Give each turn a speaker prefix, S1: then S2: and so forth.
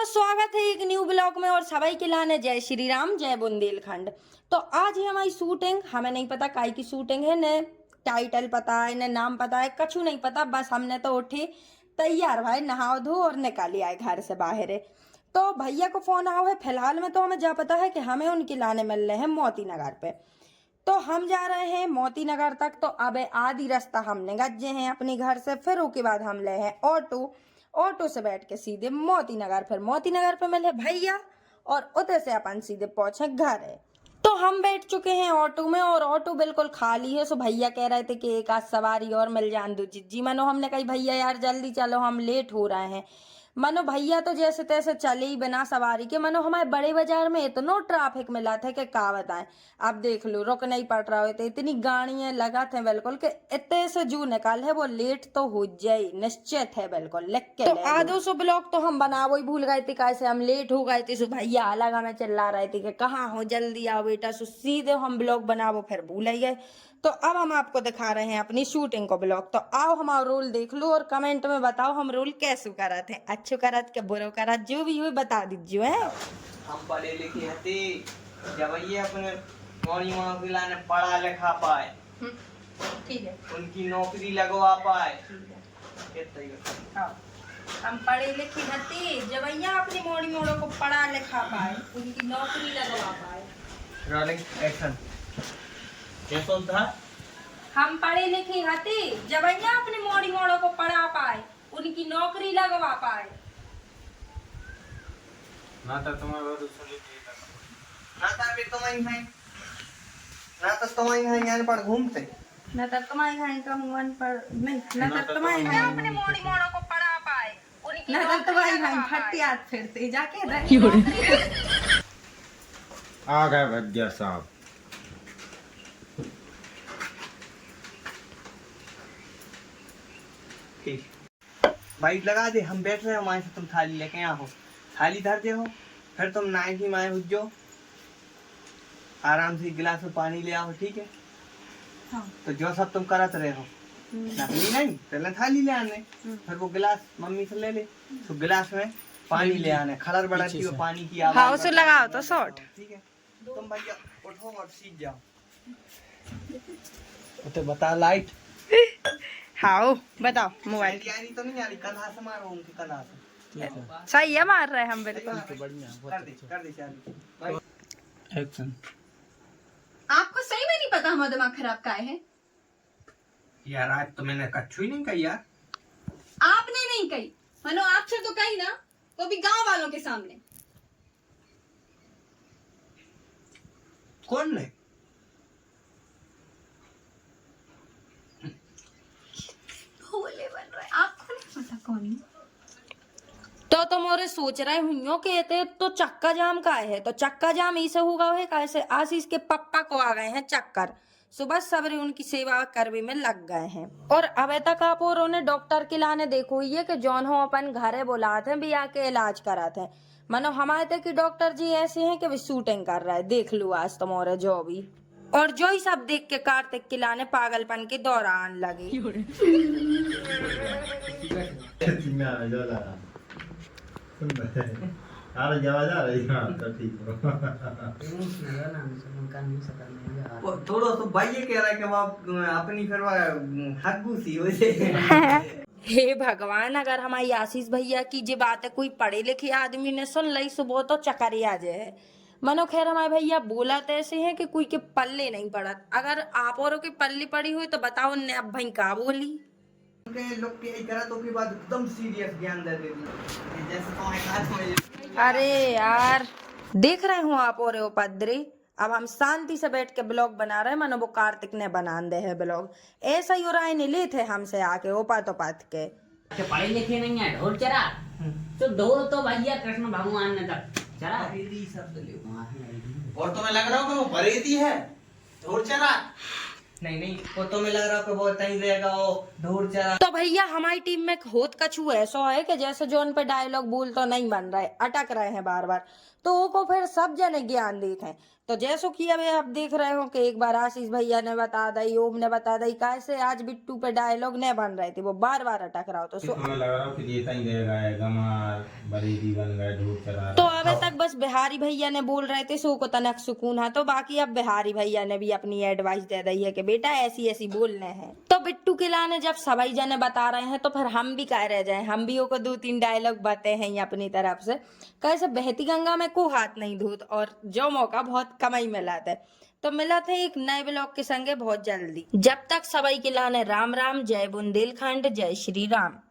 S1: स्वागत है एक न्यू ब्लॉग में और सभी के लाने जय श्री राम जय बुंदेलखंड। तो आज है हमारी शूटिंग। हमें नहीं पता काय की शूटिंग है, न टाइटल पता है न नाम पता है, कछु नहीं पता। बस हमने तो उठे तैयार भाई, नहाओ धो और निकाली आए घर से बाहर। तो भैया को फोन आओ है। फिलहाल में तो हमें जा पता है कि हमें उनकी लाने मिल रहे हैं मोती नगर पे। तो हम जा रहे हैं मोती नगर तक। तो अब आधी रास्ता हमने गज्जे हैं अपने घर से। फिर उसके बाद हम ले हैं ऑटो से बैठ के सीधे मोती नगर। फिर मोती नगर पे मिले भैया और उधर से अपन सीधे पहुंचे घर है। तो हम बैठ चुके हैं ऑटो में और ऑटो बिल्कुल खाली है। सो भैया कह रहे थे कि एक आध सवारी और मिल जान दो जी। मनो हमने कही भैया यार जल्दी चलो, हम लेट हो रहे हैं। मनो भैया तो जैसे तैसे चले ही बिना सवारी के। मनो हमारे बड़े बाजार में इतना ट्रैफिक मिला था कि क्या बताएं। अब देख लो रुक नहीं पड़ रहा होते, इतनी गाड़ियां लगा थे बिल्कुल कि इतने से जो निकाल है वो लेट तो हो जाए निश्चित है बिल्कुल लिख के। तो आधो सौ ब्लॉक तो हम बनावो ही भूल गए थे, कैसे हम लेट हो गए थे। सो भैया अलग हमें चिल्ला रहे थे कि कहाँ हो, जल्दी आओ बेटा। सो सीधे हम ब्लॉग बनावो फिर भूल ही गए। तो अब हम आपको दिखा रहे हैं अपनी शूटिंग को ब्लॉग। तो आओ हमारा रोल देख लो और कमेंट में बताओ हम रोल कैसे करत हैं, अच्छो करत के बुरो करत, जो भी हुए बता दीजिए है।
S2: हम पढ़े लिखे हते जब ये अपने मौनी लाने पढ़ा लिखा पाए,
S1: ठीक है,
S2: उनकी नौकरी लगवा पाए।
S1: हम पढ़े लिखे हते जब अपनी मोड़ी मोड़ों को पढ़ा लिखा पाए, उनकी नौकरी लगवा पाए।
S2: Rolling action. कैसा था?
S1: हम पढ़े लिखे हते जब अपनी मोड़ी मोड़ों को पढ़ा पाए, उनकी नौकरी लगवा पाए।
S2: ना तो तुम्हारे बारे सुनी थी ना तो अभी तुम्हारी हैं ना तो तुम्हारी हैं यहाँ पर घूमते
S1: ना तो तुम्हारी हैं कहूँ पर नहीं ना तो तुम्हारी हैं अपने मोड़ी मोड़ों को पढ़ा पाए, उनकी ना तो तुम्हारी हैं फट्टी हाथ फिरते जाके
S3: आ गए भैया साहब।
S2: बाइक लगा दे, हम बैठ रहे हो वहां से तुम थाली लेके आओ, थाली धर दे हो, फिर तुम नाई की माए उठ जाओ, आराम से गिलास में पानी ले आओ, ठीक है?
S1: हाँ।
S2: तो जो सब तुम करत रहे हो नकली नहीं, पहले थाली ले आने, फिर वो गिलास मम्मी से ले ले, तो गिलास में पानी ले आने, खलर बढ़ाती हो पानी की आवाज।
S1: हाँ उसे लगाओ तो शॉर्ट,
S2: ठीक है? तुम भैया उठो और सीख जाओ। तो बता लाइट।
S1: हाँ बताओ मोबाइल
S2: तैयारी तो नहीं आ रही, कला से मारो उनकी कला से।
S1: सही है, मार रहे हम बिल्कुल।
S2: कर दे चालू। एक्शन।
S4: आपको सही में नहीं पता हमारा दिमाग खराब का है?
S2: यार आज तो मैंने कच्छु ही नहीं कही यार।
S4: आपने नहीं कही, मनो आपसे तो कही ना, वो भी गांव वालों के सामने।
S2: कौन ने?
S4: भोले बन रहा है, आपको नहीं पता कौन है?
S1: तो तुम और सोच रहे हुई कहते तो चक्का जाम का है, तो चक्का जाम इसे होगा है कैसे। आशीष के पप्पा को आ गए हैं चक्कर, सुबह सवेरे उनकी सेवा करने में लग गए हैं। और अब तक आप और उन्हें डॉक्टर के लाने देखो ये कि जौन हो अपन घरे बुलाते हैं भी आके इलाज कराते हैं। मनो हमारे तक की डॉक्टर जी ऐसे हैं कि वे शूटिंग कर रहा है, देख लो आज तुम्हारे जो भी। और जो ही सब देख के कार्तिक के लाने पागलपन के दौरान लगे।
S2: थोड़ा तो भाई ये कह रहा है कि वो अपनी फिर हग्गूसी हो से।
S1: हे भगवान, अगर हमारी आशीष भैया की जे बात है कोई पढ़े लिखे आदमी ने सुन ली सुबह तो चक्कर आ जाए। मनो खैर हमारे भैया बोला तो ऐसे है कि कोई के पल्ले नहीं पड़त। अगर आप औरों के पल्ले पड़ी हुई तो बताओ ने अब भाई का बोली।
S2: लोग के करा तो के बाद एकदम सीरियस ज्ञान दे देती जैसे तुम्हारे हाथ में।
S1: अरे यार देख रहे हो आप और उपद्री। अब हम शांति से बैठ के ब्लॉग बना रहे हैं, मनो वो कार्तिक ने बना दे है ब्लॉग। ऐसा ही हो रहा है, नहीं ले थे हमसे आके ओपा तो पात के
S5: पढ़े लिखे नहीं है, ढोल चरा तो ढोल तो भैया कृष्ण भगवान ने तक चरा।
S2: शब्द ले और तुम्हें लग रहा हो कि वो परेती है ढोल चरा। नहीं नहीं, वो तो मैं लग रहा है कि बहुत सही रहेगा वो ढोर चरा।
S1: तो भैया हमारी टीम में होत कछु ऐसा है कि जैसे जो उन पे डायलॉग बोल तो नहीं बन रहे, अटक रहे हैं बार बार, तो वो को फिर सब जने ज्ञान देते हैं। तो जैसो कि अभी आप देख रहे हो कि एक बार आशीष भैया ने बता दी, ओम ने बता दी, कैसे आज बिट्टू पे डायलॉग नहीं बन रहे थे, वो बार बार अटक रहा हो। तो
S3: हमें लग रहा है कि ये सही रहेगा, गमार बरेली बन गए ढोर चरा
S1: तो अभी तक बस बिहारी भैया ने बोल रहे थे, सो को तनक सुकून है। तो बाकी अब बिहारी भैया ने भी अपनी एडवाइस दे दी है कि बेटा ऐसी ऐसी बोलने हैं। तो बिट्टू के लाने जब सभी जने बता रहे हैं तो फिर हम भी कह रह जाए, हम भी को 2-3 डायलॉग बातें हैं अपनी तरफ से। कैसे बहती गंगा में को हाथ नहीं धोत, और जो मौका बहुत कम ही मिला था। तो मिला था एक नए ब्लॉग के संगे बहुत जल्दी। जब तक सभी के लाने राम राम, जय बुंदेलखंड, जय श्री राम।